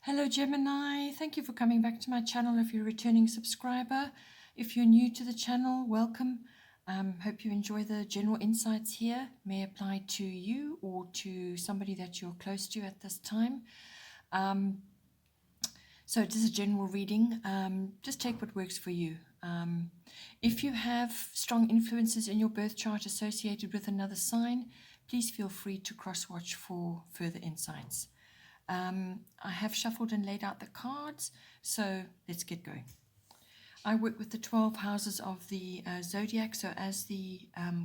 Hello Gemini, thank you for coming back to my channel if you're a returning subscriber. If you're new to the channel, welcome. Hope you enjoy the general insights here. May apply to you or to somebody that you're close to at this time. So it is a general reading. Just take what works for you. If you have strong influences in your birth chart associated with another sign, please feel free to cross-watch for further insights. I have shuffled and laid out the cards, so let's get going. I work with the 12 houses of the zodiac, so as the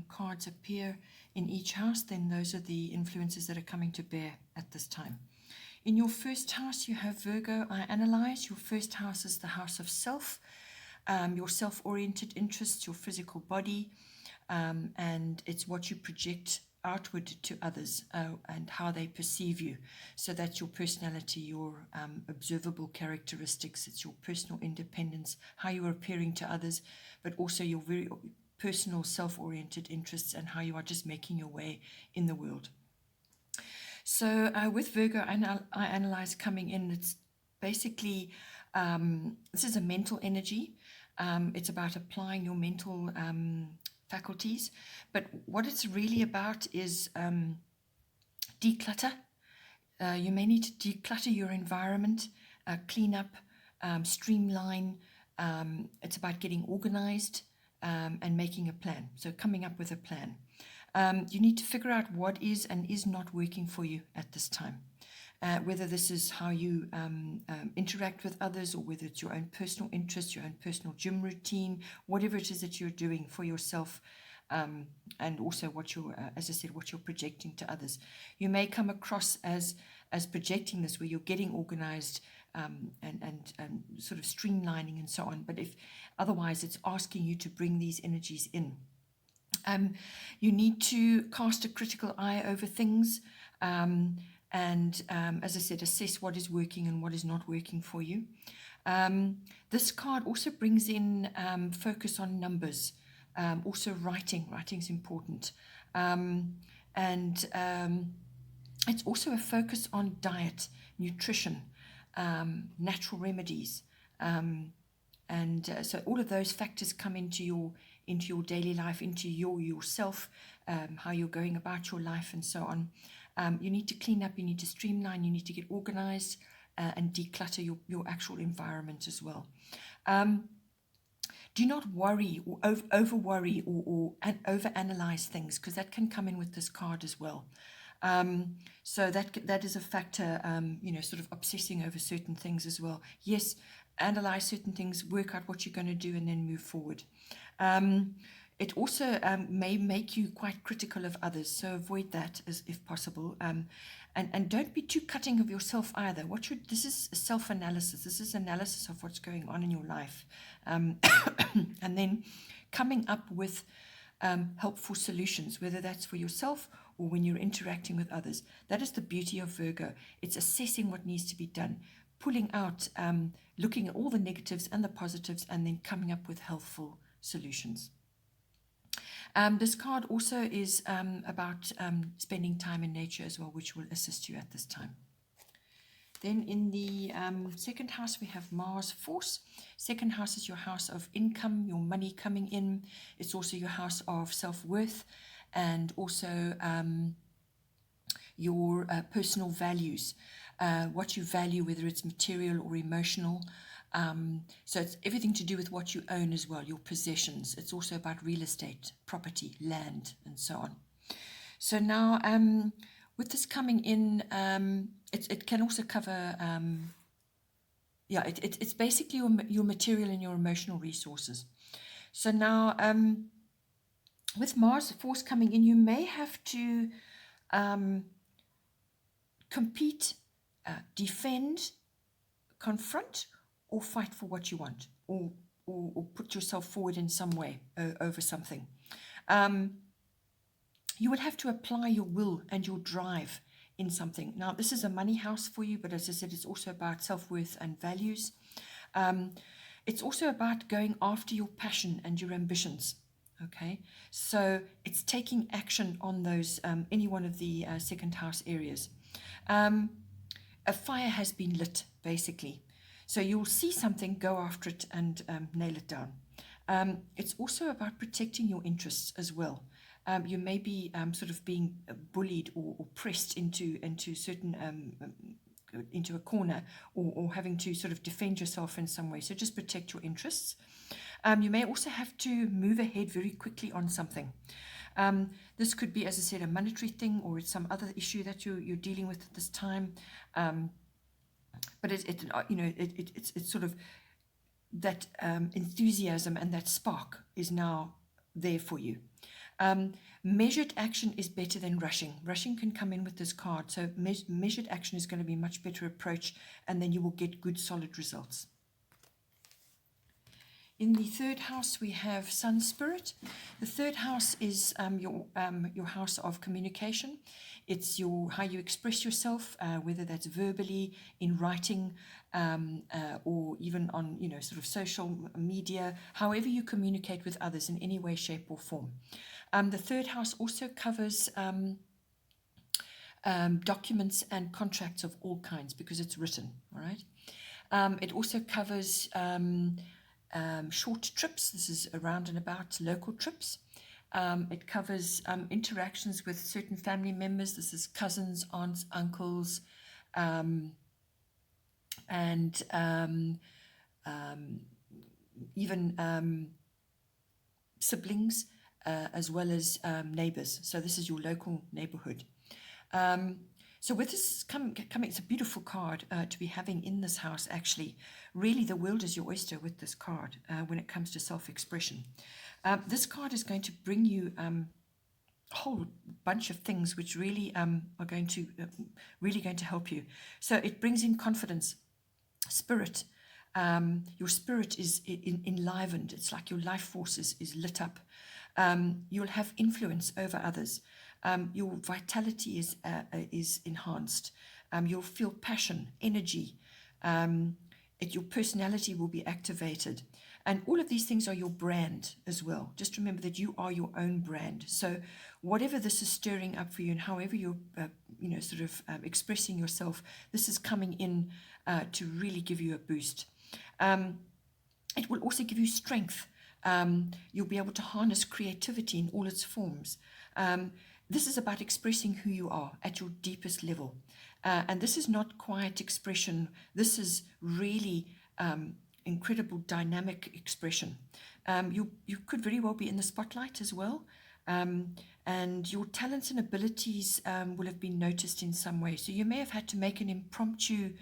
cards appear in each house, then those are the influences that are coming to bear at this time. In your first house, you have Virgo. I analyze. Your first house is the house of self, your self-oriented interests, your physical body, and it's what you project outward to others and how they perceive you. So that's your personality, your observable characteristics, it's your personal independence, how you are appearing to others, but also your very personal self-oriented interests and how you are just making your way in the world. So with Virgo, I analyze coming in, it's basically, this is a mental energy. It's about applying your mental faculties, but what it's really about is declutter. You may need to declutter your environment, clean up, streamline. It's about getting organized and making a plan, so coming up with a plan. You need to figure out what is and is not working for you at this time. Whether this is how you interact with others, or whether it's your own personal interest, your own personal gym routine, whatever it is that you're doing for yourself, and also what you're, as I said, what you're projecting to others. You may come across as projecting this, where you're getting organized and sort of streamlining and so on. But if otherwise, it's asking you to bring these energies in. You need to cast a critical eye over things. And as I said, assess what is working and what is not working for you. This card also brings in focus on numbers, also writing. Writing is important. It's also a focus on diet, nutrition, natural remedies. So all of those factors come into your daily life, into yourself, how you're going about your life and so on. You need to clean up, you need to streamline, you need to get organized and declutter your actual environment as well. Do not worry or over worry or overanalyze things, because that can come in with this card as well. So that is a factor, sort of obsessing over certain things as well. Yes, analyze certain things, work out what you're going to do, and then move forward. It also may make you quite critical of others, so avoid that if possible. And don't be too cutting of yourself either. This is self-analysis. This is analysis of what's going on in your life. And then coming up with helpful solutions, whether that's for yourself or when you're interacting with others. That is the beauty of Virgo. It's assessing what needs to be done, pulling out, looking at all the negatives and the positives, and then coming up with helpful solutions. This card also is about spending time in nature as well, which will assist you at this time. Then in the second house, we have Mars Force. Second house is your house of income, your money coming in. It's also your house of self-worth, and also your personal values, what you value, whether it's material or emotional. So it's everything to do with what you own as well, your possessions. It's also about real estate, property, land, and so on. So now, with this coming in, it can also cover, it's basically your material and your emotional resources. So now, with Mars Force coming in, you may have to compete, defend, confront, or fight for what you want, or put yourself forward in some way over something. You will have to apply your will and your drive in something. Now, this is a money house for you, but as I said, it's also about self-worth and values. It's also about going after your passion and your ambitions. Okay, so it's taking action on those, any one of the second house areas. a fire has been lit, basically. So you'll see something, go after it and nail it down. It's also about protecting your interests as well. You may be sort of being bullied or pressed into certain into a corner, or having to sort of defend yourself in some way. So just protect your interests. You may also have to move ahead very quickly on something. This could be, as I said, a monetary thing, or it's some other issue that you're dealing with at this time. But it's sort of that enthusiasm and that spark is now there for you. Measured action is better than rushing. Rushing can come in with this card. So measured action is going to be a much better approach, and then you will get good, solid results. In the third house, we have Sun Spirit. The third house is your house of communication. It's how you express yourself, whether that's verbally, in writing, or even on sort of social media. However you communicate with others in any way, shape, or form. The third house also covers documents and contracts of all kinds, because it's written. All right. It also covers short trips. This is around and about local trips. It covers interactions with certain family members. This is cousins, aunts, uncles, and even siblings, as well as neighbors. So this is your local neighborhood. So with this coming, it's a beautiful card to be having in this house, actually. Really, the world is your oyster with this card when it comes to self-expression. This card is going to bring you a whole bunch of things which really are going to help you. So it brings in confidence, spirit. Your spirit is enlivened. It's like your life force is lit up. You'll have influence over others. Your vitality is enhanced. You'll feel passion, energy. Your personality will be activated. And all of these things are your brand as well. Just remember that you are your own brand. So whatever this is stirring up for you, and however you're expressing yourself, this is coming in to really give you a boost. It will also give you strength. You'll be able to harness creativity in all its forms. This is about expressing who you are at your deepest level. And this is not quiet expression. This is really incredible dynamic expression. You could very well be in the spotlight as well. And your talents and abilities will have been noticed in some way. So you may have had to make an impromptu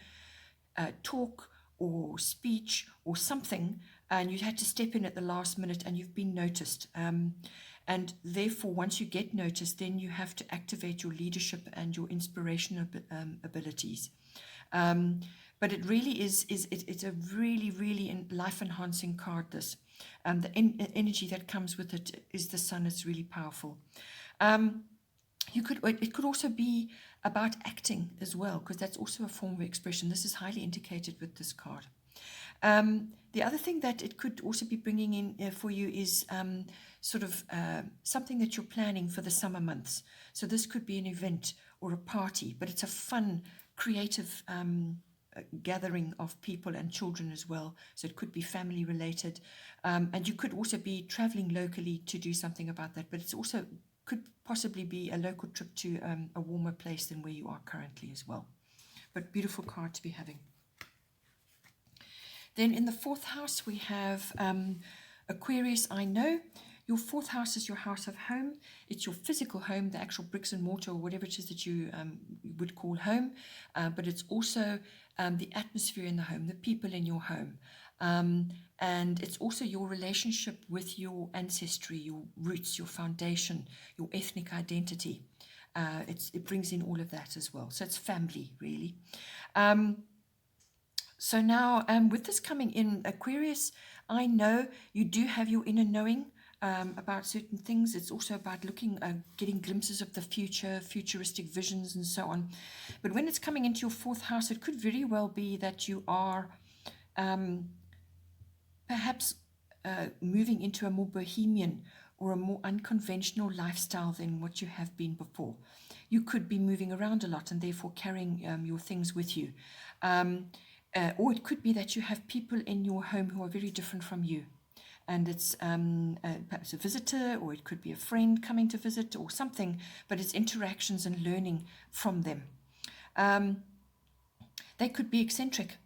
talk or speech or something, and you had to step in at the last minute, and you've been noticed. And therefore, once you get noticed, then you have to activate your leadership and your inspirational abilities. But it really it's a really, really life-enhancing card, this. The energy that comes with it is the sun. It's really powerful. It could also be about acting as well, because that's also a form of expression. This is highly indicated with this card. The other thing that it could also be bringing in for you is something that you're planning for the summer months. So this could be an event or a party, but it's a fun, creative gathering of people and children as well. So it could be family related. And you could also be traveling locally to do something about that, but it's also could possibly be a local trip to a warmer place than where you are currently as well. But beautiful card to be having. Then in the fourth house, we have Aquarius. I know your fourth house is your house of home. It's your physical home, the actual bricks and mortar, or whatever it is that you would call home. But it's also the atmosphere in the home, the people in your home. And it's also your relationship with your ancestry, your roots, your foundation, your ethnic identity. It brings in all of that as well. So it's family, really. So now, with this coming in, Aquarius, I know you do have your inner knowing about certain things. It's also about getting glimpses of the future, futuristic visions and so on. But when it's coming into your fourth house, it could very well be that you are perhaps moving into a more bohemian or a more unconventional lifestyle than what you have been before. You could be moving around a lot and therefore carrying your things with you. Or it could be that you have people in your home who are very different from you. And it's perhaps a visitor, or it could be a friend coming to visit or something, but it's interactions and learning from them. They could be eccentric,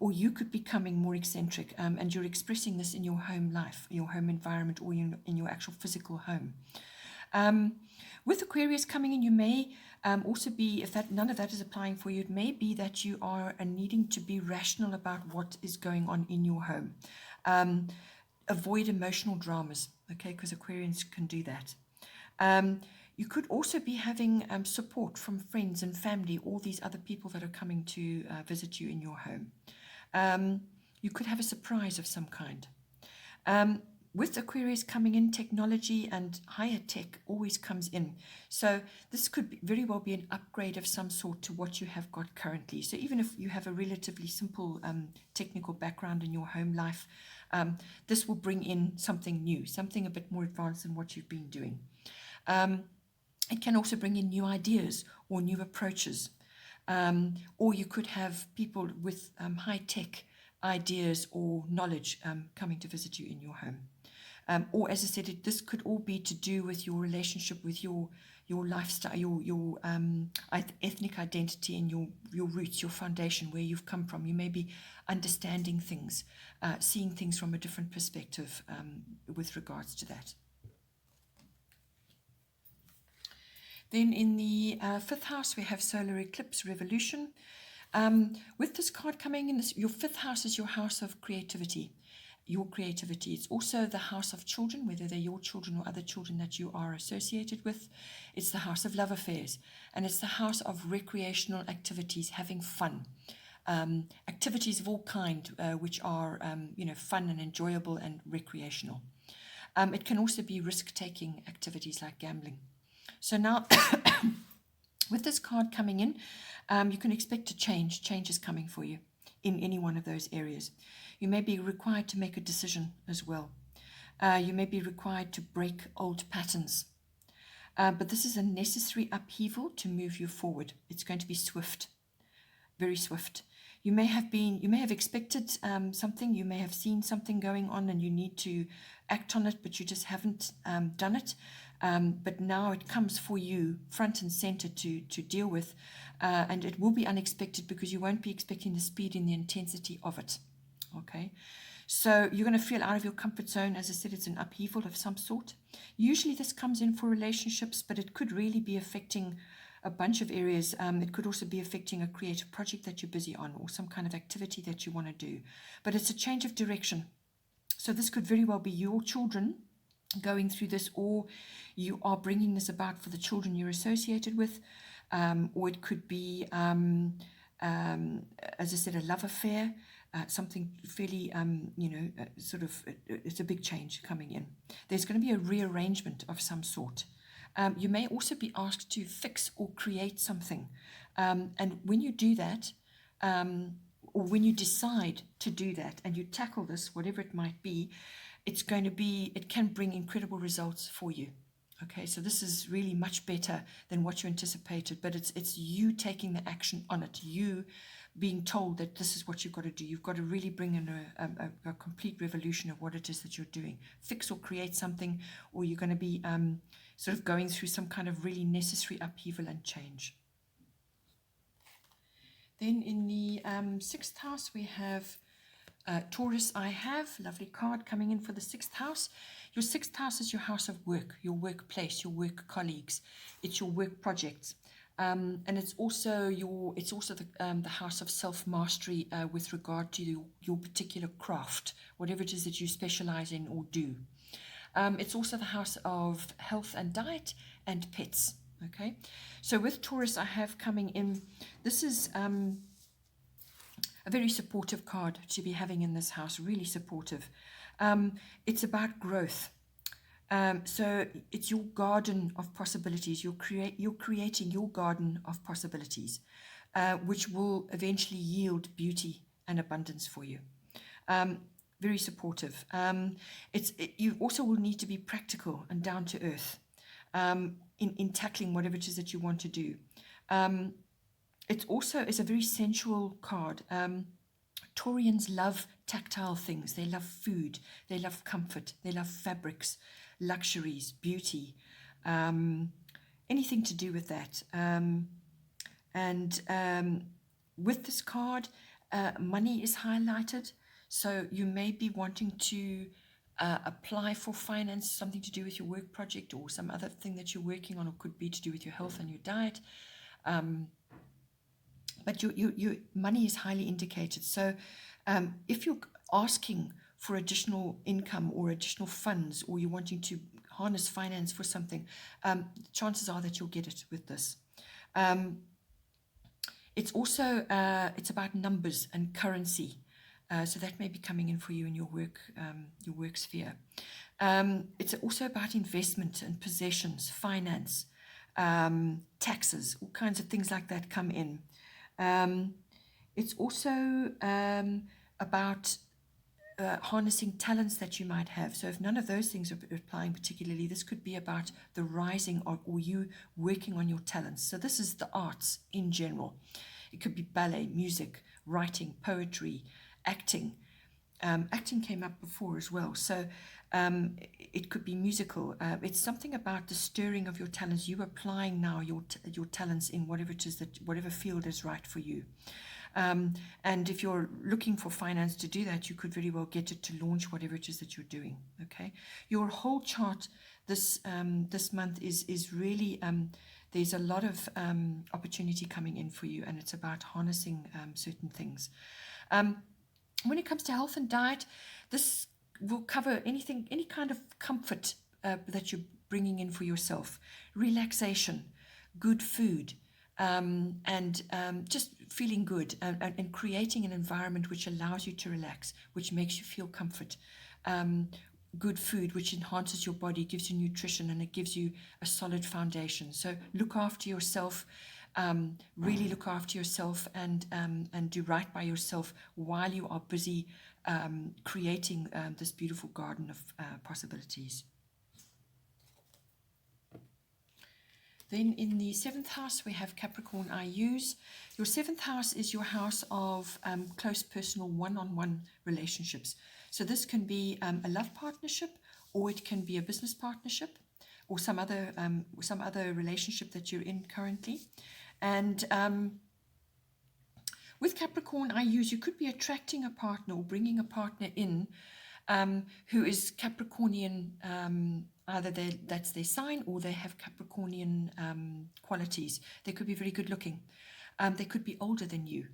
or you could be becoming more eccentric, and you're expressing this in your home life, your home environment, or in your actual physical home. With Aquarius coming in, you may also be, if that none of that is applying for you, it may be that you are needing to be rational about what is going on in your home. Avoid emotional dramas, okay, because Aquarians can do that. You could also be having support from friends and family, all these other people that are coming to visit you in your home. You could have a surprise of some kind. With Aquarius coming in, technology and higher tech always comes in. So this could very well be an upgrade of some sort to what you have got currently. So even if you have a relatively simple technical background in your home life, this will bring in something new, something a bit more advanced than what you've been doing. It can also bring in new ideas or new approaches. Or you could have people with high-tech ideas or knowledge coming to visit you in your home. Or as I said, this could all be to do with your relationship with your lifestyle, your ethnic identity and your roots, your foundation, where you've come from. You may be understanding things, seeing things from a different perspective with regards to that. Then in the fifth house, we have solar eclipse revolution. With this card coming in, your fifth house is your house of creativity. Your creativity. It's also the house of children, whether they're your children or other children that you are associated with. It's the house of love affairs, and it's the house of recreational activities, having fun. Activities of all kind, which are fun and enjoyable and recreational. It can also be risk-taking activities like gambling. So now, with this card coming in, you can expect a change. Change is coming for you in any one of those areas. You may be required to make a decision as well. You may be required to break old patterns. But this is a necessary upheaval to move you forward. It's going to be swift, very swift. You may have expected something, you may have seen something going on and you need to act on it, but you just haven't done it. But now it comes for you front and center to deal with, and it will be unexpected because you won't be expecting the speed and the intensity of it. Okay, so you're going to feel out of your comfort zone. As I said, it's an upheaval of some sort. Usually this comes in for relationships, but it could really be affecting a bunch of areas. It could also be affecting a creative project that you're busy on or some kind of activity that you want to do. But it's a change of direction. So this could very well be your children going through this, or you are bringing this about for the children you're associated with, or it could be, as I said, a love affair. Something fairly, it's a big change coming in. There's going to be a rearrangement of some sort. You may also be asked to fix or create something. And when you do that, or when you decide to do that and you tackle this, whatever it might be, it can bring incredible results for you. Okay, so this is really much better than what you anticipated, but it's you taking the action on it, you being told that this is what you've got to do. You've got to really bring in a complete revolution of what it is that you're doing. Fix or create something, or you're going to be sort of going through some kind of really necessary upheaval and change. Then in the sixth house, we have Taurus. I have lovely card coming in for the sixth house. Your sixth house is your house of work, your workplace, your work colleagues. It's your work projects. And it's also the house of self-mastery with regard to your particular craft, whatever it is that you specialize in or do. It's also the house of health and diet and pets. Okay, so with Taurus, I have coming in, this is a very supportive card to be having in this house, really supportive. It's about growth. So it's your garden of possibilities. You're creating your garden of possibilities, which will eventually yield beauty and abundance for you. very supportive. You also will need to be practical and down to earth in tackling whatever it is that you want to do. It's a very sensual card. Taurians love tactile things. They love food. They love comfort. They love fabrics, luxuries, beauty, anything to do with that. With this card, money is highlighted. So you may be wanting to apply for finance, something to do with your work project or some other thing that you're working on, or could be to do with your health and your diet. But your money is highly indicated. So if you're asking for additional income or additional funds, or you're wanting to harness finance for something, chances are that you'll get it with this. It's also it's about numbers and currency. So that may be coming in for you in your work sphere. It's also about investment and possessions, finance, taxes, all kinds of things like that come in. It's also about harnessing talents that you might have. So if none of those things are applying particularly, this could be about the rising of, or you working on your talents. So this is the arts in general. It could be ballet, music, writing, poetry, acting. Acting came up before as well. So it could be musical. It's something about the stirring of your talents. You applying now your talents in whatever it is whatever field is right for you. And if you're looking for finance to do that, you could very well get it to launch whatever it is that you're doing. Okay, your whole chart this month is really there's a lot of opportunity coming in for you, and it's about harnessing certain things. When it comes to health and diet, this will cover anything, any kind of comfort that you're bringing in for yourself, relaxation, good food, and just feeling good, and creating an environment which allows you to relax, which makes you feel comfort. Good food which enhances your body, gives you nutrition, and it gives you a solid foundation. So look after yourself. Really look after yourself, and do right by yourself while you are busy creating this beautiful garden of possibilities. Then in the 7th house, we have Capricorn IUs. Your 7th house is your house of close personal one-on-one relationships. So this can be a love partnership, or it can be a business partnership, or some other relationship that you're in currently. And with Capricorn IUs, you could be attracting a partner or bringing a partner in who is Capricornian. Either that's their sign, or they have Capricornian qualities. They could be very good looking. They could be older than you.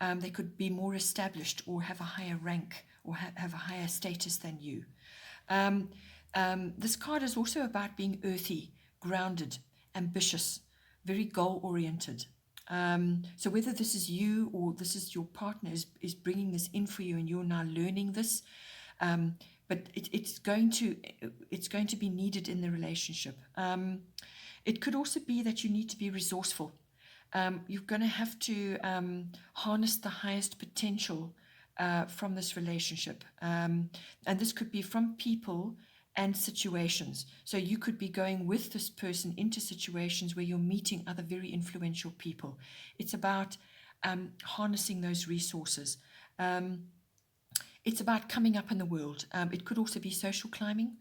They could be more established, or have a higher rank, or have a higher status than you. This card is also about being earthy, grounded, ambitious, very goal-oriented. So whether this is you or this is your partner is bringing this in for you, and you're now learning this, but it's going to be needed in the relationship. It could also be that you need to be resourceful. You're going to have to harness the highest potential from this relationship, and this could be from people and situations. So you could be going with this person into situations where you're meeting other very influential people. It's about harnessing those resources. It's about coming up in the world. It could also be social climbing,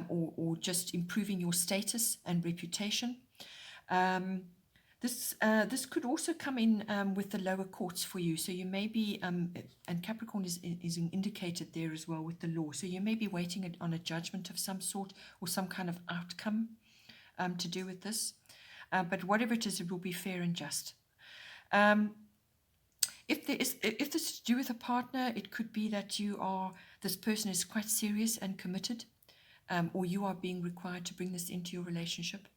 or just improving your status and reputation. This could also come in with the lower courts for you. So you may be, and Capricorn is indicated there as well with the law. So you may be waiting on a judgment of some sort, or some kind of outcome to do with this. But whatever it is, it will be fair and just. If this is to do with a partner, it could be that this person is quite serious and committed, or you are being required to bring this into your relationship.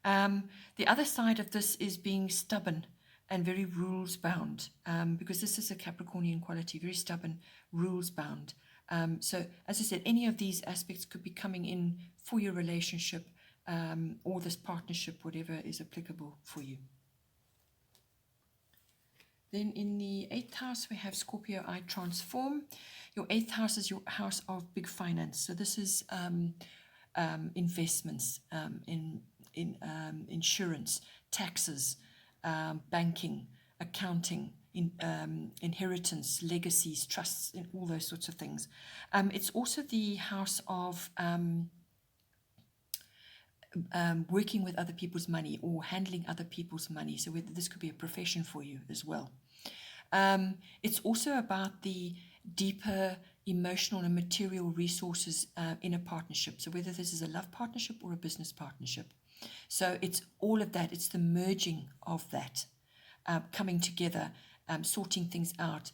The other side of this is being stubborn and very rules bound, because this is a Capricornian quality, very stubborn, rules bound. So as I said, any of these aspects could be coming in for your relationship, or this partnership, whatever is applicable for you. Then in the 8th house, we have Scorpio I transform. Your 8th house is your house of big finance. So this is investments, in insurance, taxes, banking, accounting, inheritance, legacies, trusts, and all those sorts of things. It's also the house of working with other people's money or handling other people's money. So whether this could be a profession for you as well. It's also about the deeper emotional and material resources in a partnership. So whether this is a love partnership or a business partnership. So it's all of that. It's the merging of that, coming together, sorting things out,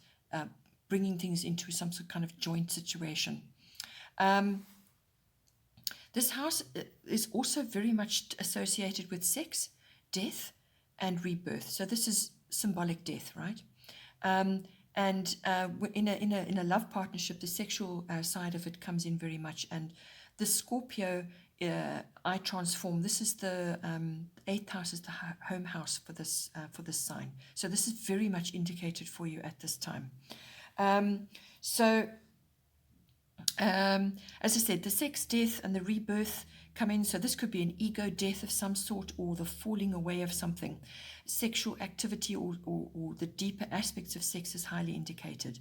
bringing things into some sort of kind of joint situation. This house is also very much associated with sex, death, and rebirth. So this is symbolic death, right? And in a love partnership, the sexual side of it comes in very much. And the Scorpio, I transform. This is the 8th house, is the home house for this sign. So this is very much indicated for you at this time. As I said, the sex, death, and the rebirth come in. So this could be an ego death of some sort, or the falling away of something. Sexual activity or the deeper aspects of sex is highly indicated.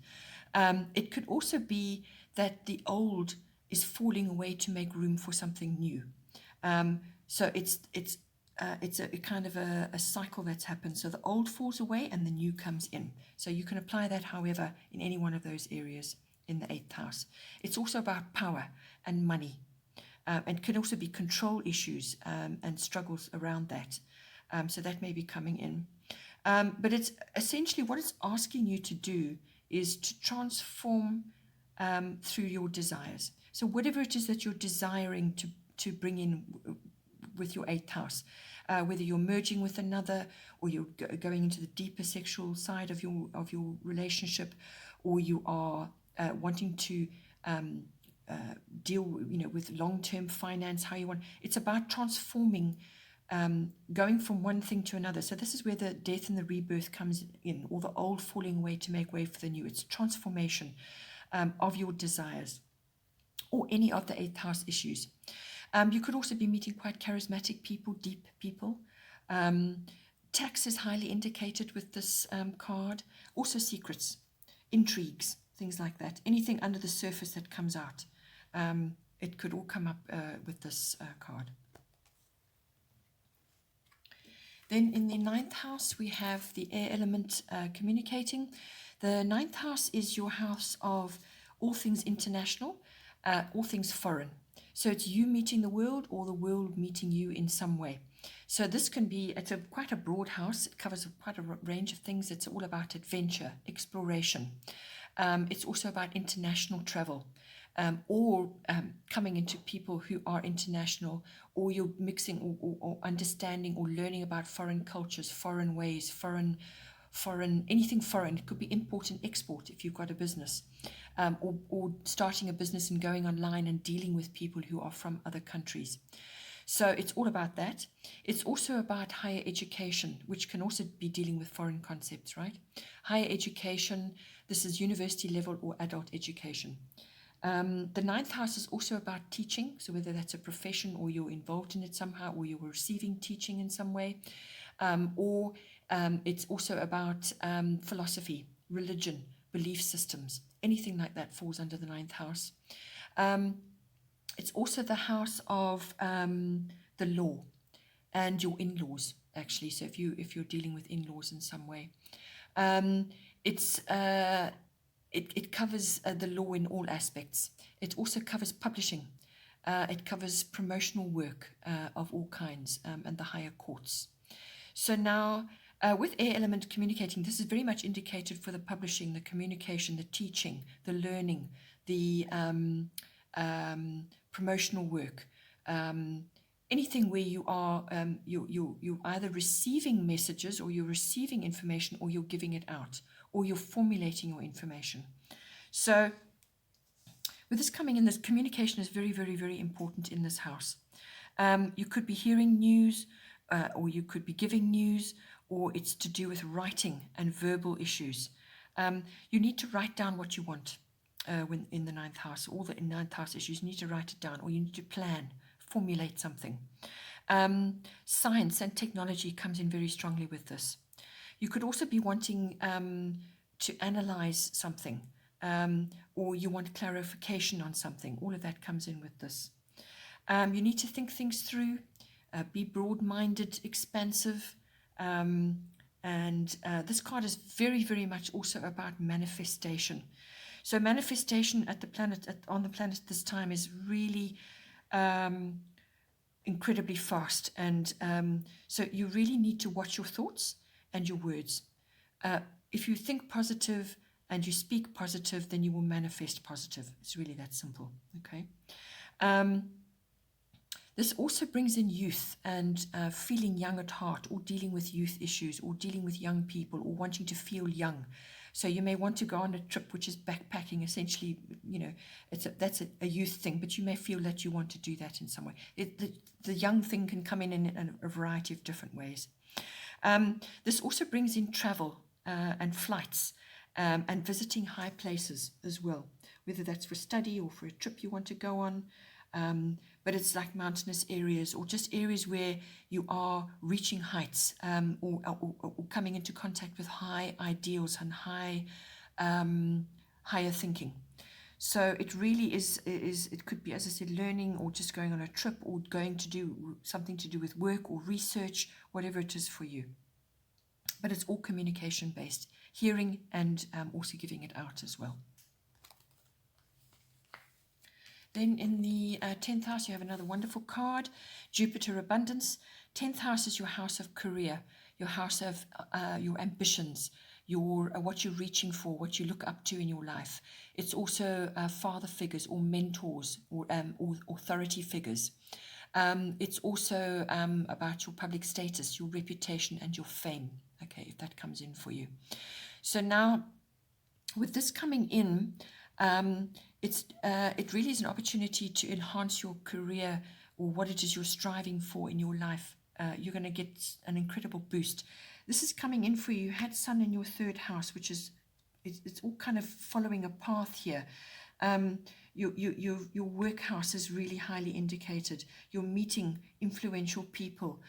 It could also be that the old is falling away to make room for something new. So it's a kind of a cycle that's happened. So the old falls away and the new comes in. So you can apply that, however, in any one of those areas in the 8th house. It's also about power and money, and can also be control issues and struggles around that. So that may be coming in. But it's essentially what it's asking you to do is to transform through your desires. So whatever it is that you're desiring to bring in with your 8th house, whether you're merging with another, or you're going into the deeper sexual side of your relationship, or you are wanting to deal, with long-term finance, how you want. It's about transforming, going from one thing to another. So this is where the death and the rebirth comes in, or the old falling away to make way for the new. It's transformation of your desires, or any of the 8th house issues. You could also be meeting quite charismatic people, deep people. Tax is highly indicated with this card. Also secrets, intrigues, things like that. Anything under the surface that comes out. It could all come up with this card. Then in the 9th house, we have the air element communicating. The 9th house is your house of all things international, all things foreign. So it's you meeting the world, or the world meeting you in some way. So this can be, it's quite a broad house. It covers quite a range of things. It's all about adventure, exploration. It's also about international travel, or coming into people who are international, or you're mixing or understanding or learning about foreign cultures, foreign ways, foreign, anything foreign. It could be import and export if you've got a business, or starting a business and going online and dealing with people who are from other countries. So it's all about that. It's also about higher education, which can also be dealing with foreign concepts, right? Higher education, this is university level or adult education. The 9th house is also about teaching. So whether that's a profession, or you're involved in it somehow, or you're receiving teaching in some way, or it's also about philosophy, religion, belief systems. Anything like that falls under the 9th house. It's also the house of the law and your in-laws, actually. So if you're dealing with in-laws in some way, it covers the law in all aspects. It also covers publishing. It covers promotional work of all kinds, and the higher courts. So now, with air element communicating, this is very much indicated for the publishing, the communication, the teaching, the learning, the promotional work, anything where you are you're either receiving messages, or you're receiving information, or you're giving it out, or you're formulating your information. So with this coming in, this communication is very, very, very important in this house. You could be hearing news, or you could be giving news, or it's to do with writing and verbal issues. You need to write down what you want when in the ninth house. All the ninth house issues, you need to write it down, or you need to plan, formulate something. Science and technology comes in very strongly with this. You could also be wanting to analyze something, or you want clarification on something. All of that comes in with this. You need to think things through, be broad-minded, expansive, and this card is very, very much also about manifestation. So manifestation at the planet, on the planet this time, is really incredibly fast, and so you really need to watch your thoughts and your words. If you think positive and you speak positive, then you will manifest positive. It's really that simple. Okay. This also brings in youth and feeling young at heart, or dealing with youth issues, or dealing with young people, or wanting to feel young. So you may want to go on a trip, which is backpacking. Essentially, you know, that's a youth thing, but you may feel that you want to do that in some way. The young thing can come in a variety of different ways. This also brings in travel and flights and visiting high places as well, whether that's for study or for a trip you want to go on. But it's like mountainous areas, or just areas where you are reaching heights, or coming into contact with high ideals and higher thinking. So it really is, it could be, as I said, learning, or just going on a trip, or going to do something to do with work or research, whatever it is for you. But it's all communication based, hearing and also giving it out as well. Then in the 10th house, you have another wonderful card, Jupiter Abundance. 10th house is your house of career, your house of your ambitions, your what you're reaching for, what you look up to in your life. It's also father figures or mentors, or authority figures. It's also about your public status, your reputation and your fame, okay, if that comes in for you. So now, with this coming in, it really is an opportunity to enhance your career, or what it is you're striving for in your life. You're going to get an incredible boost. This is coming in for you. You had Sun in your 3rd house, which is, it's all kind of following a path here. Your work house is really highly indicated. You're meeting influential people.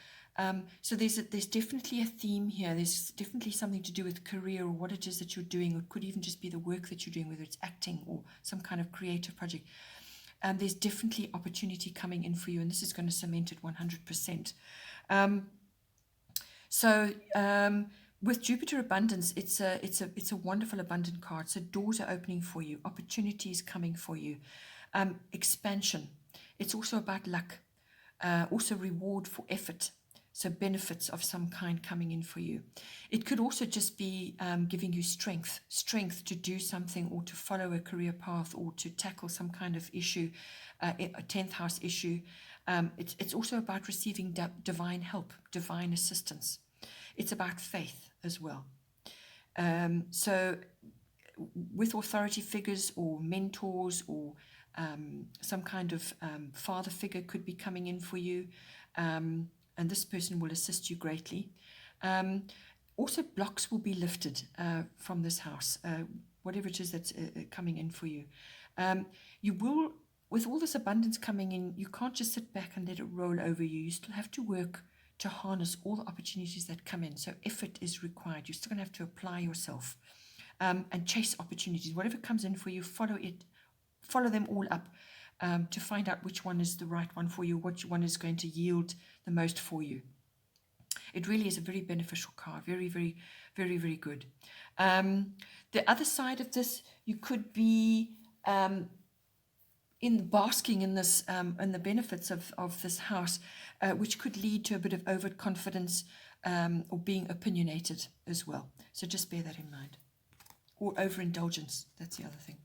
So there's definitely a theme here. There's definitely something to do with career, or what it is that you're doing, or it could even just be the work that you're doing, whether it's acting or some kind of creative project. There's definitely opportunity coming in for you, and this is going to cement it 100%. With Jupiter Abundance, it's a wonderful abundant card. So doors are opening for you, opportunities coming for you, expansion. It's also about luck, also reward for effort. So benefits of some kind coming in for you. It could also just be giving you strength to do something, or to follow a career path, or to tackle some kind of issue, a 10th house issue. It's also about receiving divine help, divine assistance. It's about faith as well. So with authority figures or mentors, or some kind of father figure could be coming in for you. And this person will assist you greatly. Also, blocks will be lifted from this house, whatever it is that's coming in for you. You will, with all this abundance coming in, you can't just sit back and let it roll over you. You still have to work to harness all the opportunities that come in. So effort is required. You're still going to have to apply yourself and chase opportunities. Whatever comes in for you, follow them all up. To find out which one is the right one for you, which one is going to yield the most for you. It really is a very beneficial card, very, very, very, very good. The other side of this, you could be basking in this, in the benefits of this house, which could lead to a bit of overconfidence or being opinionated as well. So just bear that in mind. Or overindulgence, that's the other thing.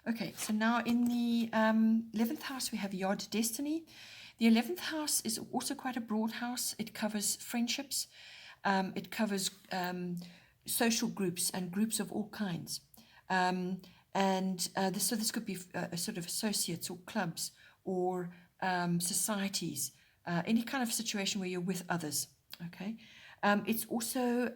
Okay, so now in the 11th house, we have Yod Destiny. The 11th house is also quite a broad house. It covers friendships. It covers social groups and groups of all kinds. So this could be a sort of associates or clubs or societies, any kind of situation where you're with others, okay? It's also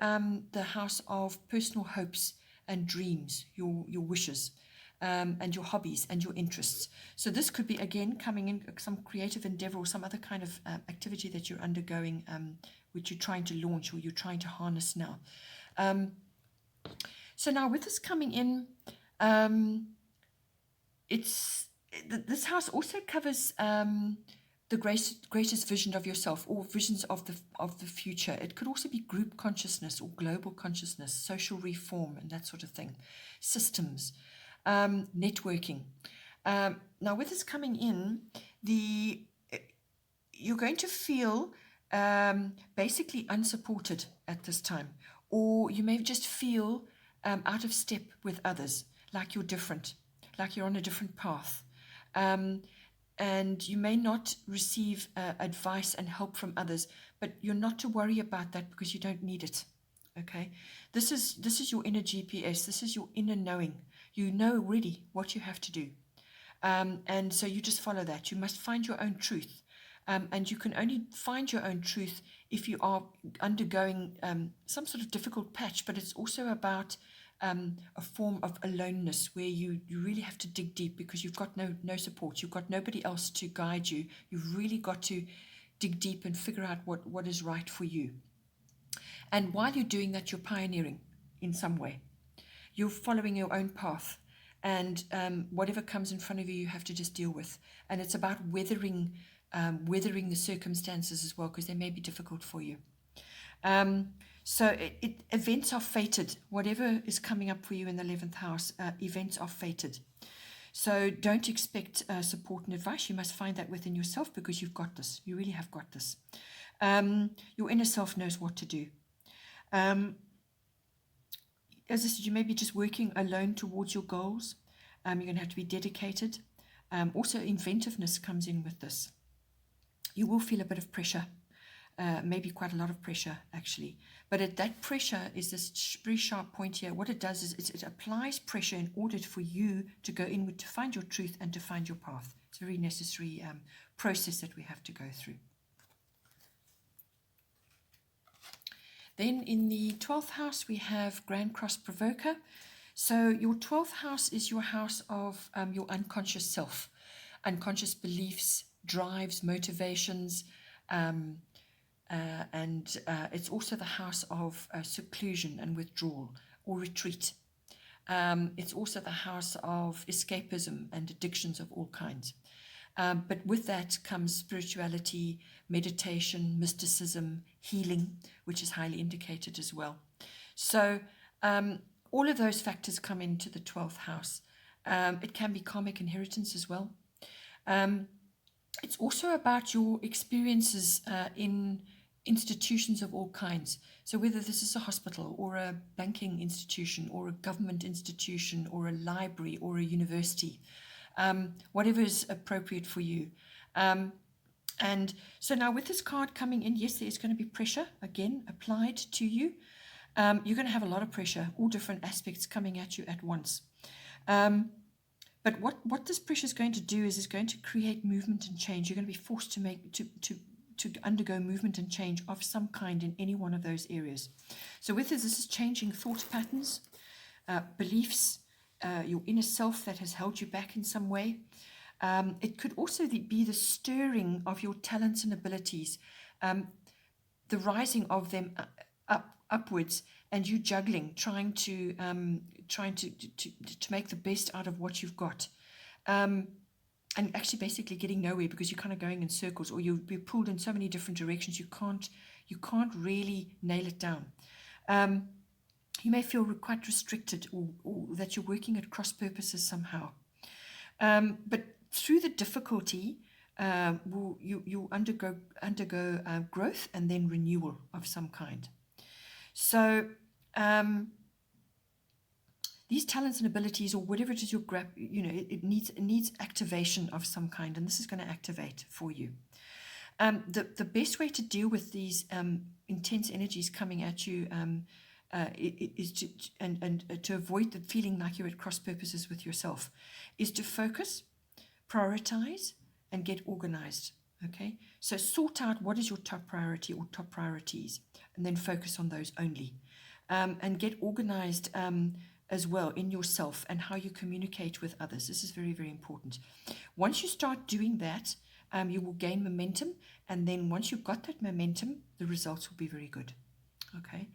the house of personal hopes and dreams, your wishes, and your hobbies and your interests. So this could be, again, coming in some creative endeavor or some other kind of activity that you're undergoing, which you're trying to launch or you're trying to harness now. So now with this coming in, this house also covers the greatest vision of yourself or visions of the future. It could also be group consciousness or global consciousness, social reform and that sort of thing, systems, networking. Now with this coming in, you're going to feel basically unsupported at this time, or you may just feel out of step with others, like you're different, like you're on a different path. And you may not receive advice and help from others, but you're not to worry about that because you don't need it. Okay, this is your inner GPS. This is your inner knowing. You know already what you have to do, and so you just follow that. You must find your own truth, and you can only find your own truth if you are undergoing some sort of difficult patch. But it's also about a form of aloneness where you really have to dig deep because you've got no support. You've got nobody else to guide you. You've really got to dig deep and figure out what is right for you. And while you're doing that, you're pioneering in some way. You're following your own path. And whatever comes in front of you, you have to just deal with. And it's about weathering the circumstances as well, because they may be difficult for you. So events are fated. Whatever is coming up for you in the 11th house, events are fated. So don't expect support and advice. You must find that within yourself because you've got this. You really have got this. Your inner self knows what to do. As I said, you may be just working alone towards your goals. You're going to have to be dedicated. Also, inventiveness comes in with this. You will feel a bit of pressure. Maybe quite a lot of pressure, actually. But that pressure is this very sharp point here. What it does is it applies pressure in order for you to go inward, to find your truth and to find your path. It's a very necessary process that we have to go through. Then in the 12th house, we have Grand Cross Provoker. So your 12th house is your house of your unconscious self, unconscious beliefs, drives, motivations, and it's also the house of seclusion and withdrawal or retreat. It's also the house of escapism and addictions of all kinds. But with that comes spirituality, meditation, mysticism, healing, which is highly indicated as well. So all of those factors come into the 12th house. It can be karmic inheritance as well. It's also about your experiences in institutions of all kinds. So whether this is a hospital or a banking institution or a government institution or a library or a university, whatever is appropriate for you. And so now with this card coming in, yes, there's going to be pressure, again, applied to you. You're going to have a lot of pressure, all different aspects coming at you at once. But what this pressure is going to do is going to create movement and change. You're going to be forced to undergo movement and change of some kind in any one of those areas. So with this is changing thought patterns, beliefs, your inner self that has held you back in some way. It could also be the stirring of your talents and abilities, the rising of them upwards, and you juggling, trying to make the best out of what you've got, and actually basically getting nowhere because you're kind of going in circles, or you'll be pulled in so many different directions. You can't really nail it down. You may feel quite restricted, or that you're working at cross purposes somehow. But through the difficulty, you'll undergo growth and then renewal of some kind. So these talents and abilities, or whatever it is you're it needs activation of some kind, and this is going to activate for you. The best way to deal with these intense energies coming at you is to avoid the feeling like you're at cross purposes with yourself, is to focus, prioritize, and get organized. Okay, so sort out what is your top priority or top priorities, and then focus on those only. And get organized as well in yourself and how you communicate with others. This is very, very important. Once you start doing that, you will gain momentum. And then once you've got that momentum, the results will be very good. Okay.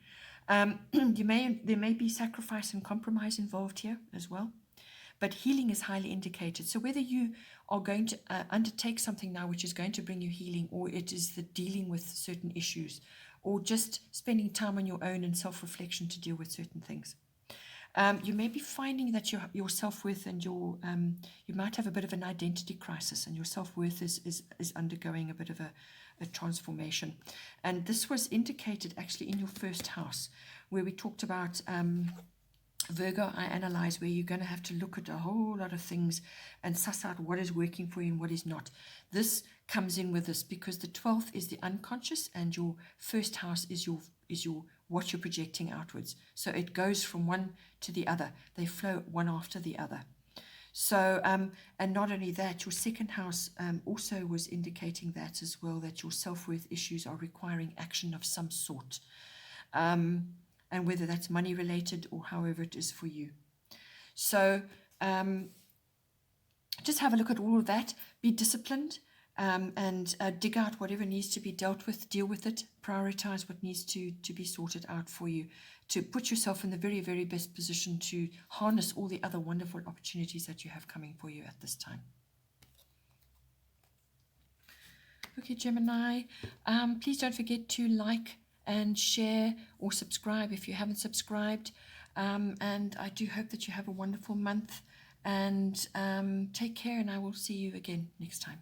There may be sacrifice and compromise involved here as well. But healing is highly indicated. So whether you are going to undertake something now which is going to bring you healing, or it is the dealing with certain issues, or just spending time on your own and self-reflection to deal with certain things. You may be finding that your self-worth and you might have a bit of an identity crisis, and your self-worth is undergoing a bit of a transformation. And this was indicated actually in your first house, where we talked about Virgo, I analyze, where you're going to have to look at a whole lot of things and suss out what is working for you and what is not. This comes in with this because the 12th is the unconscious, and your first house is your what you're projecting outwards. So it goes from one to the other. They flow one after the other. So, and not only that, your second house also was indicating that as well, that your self-worth issues are requiring action of some sort. And whether that's money related or however it is for you. So just have a look at all of that, be disciplined, and dig out whatever needs to be dealt with, deal with it, prioritize what needs to be sorted out for you, to put yourself in the very, very best position to harness all the other wonderful opportunities that you have coming for you at this time. Okay, Gemini, please don't forget to like and share or subscribe if you haven't subscribed. And I do hope that you have a wonderful month, and take care, and I will see you again next time.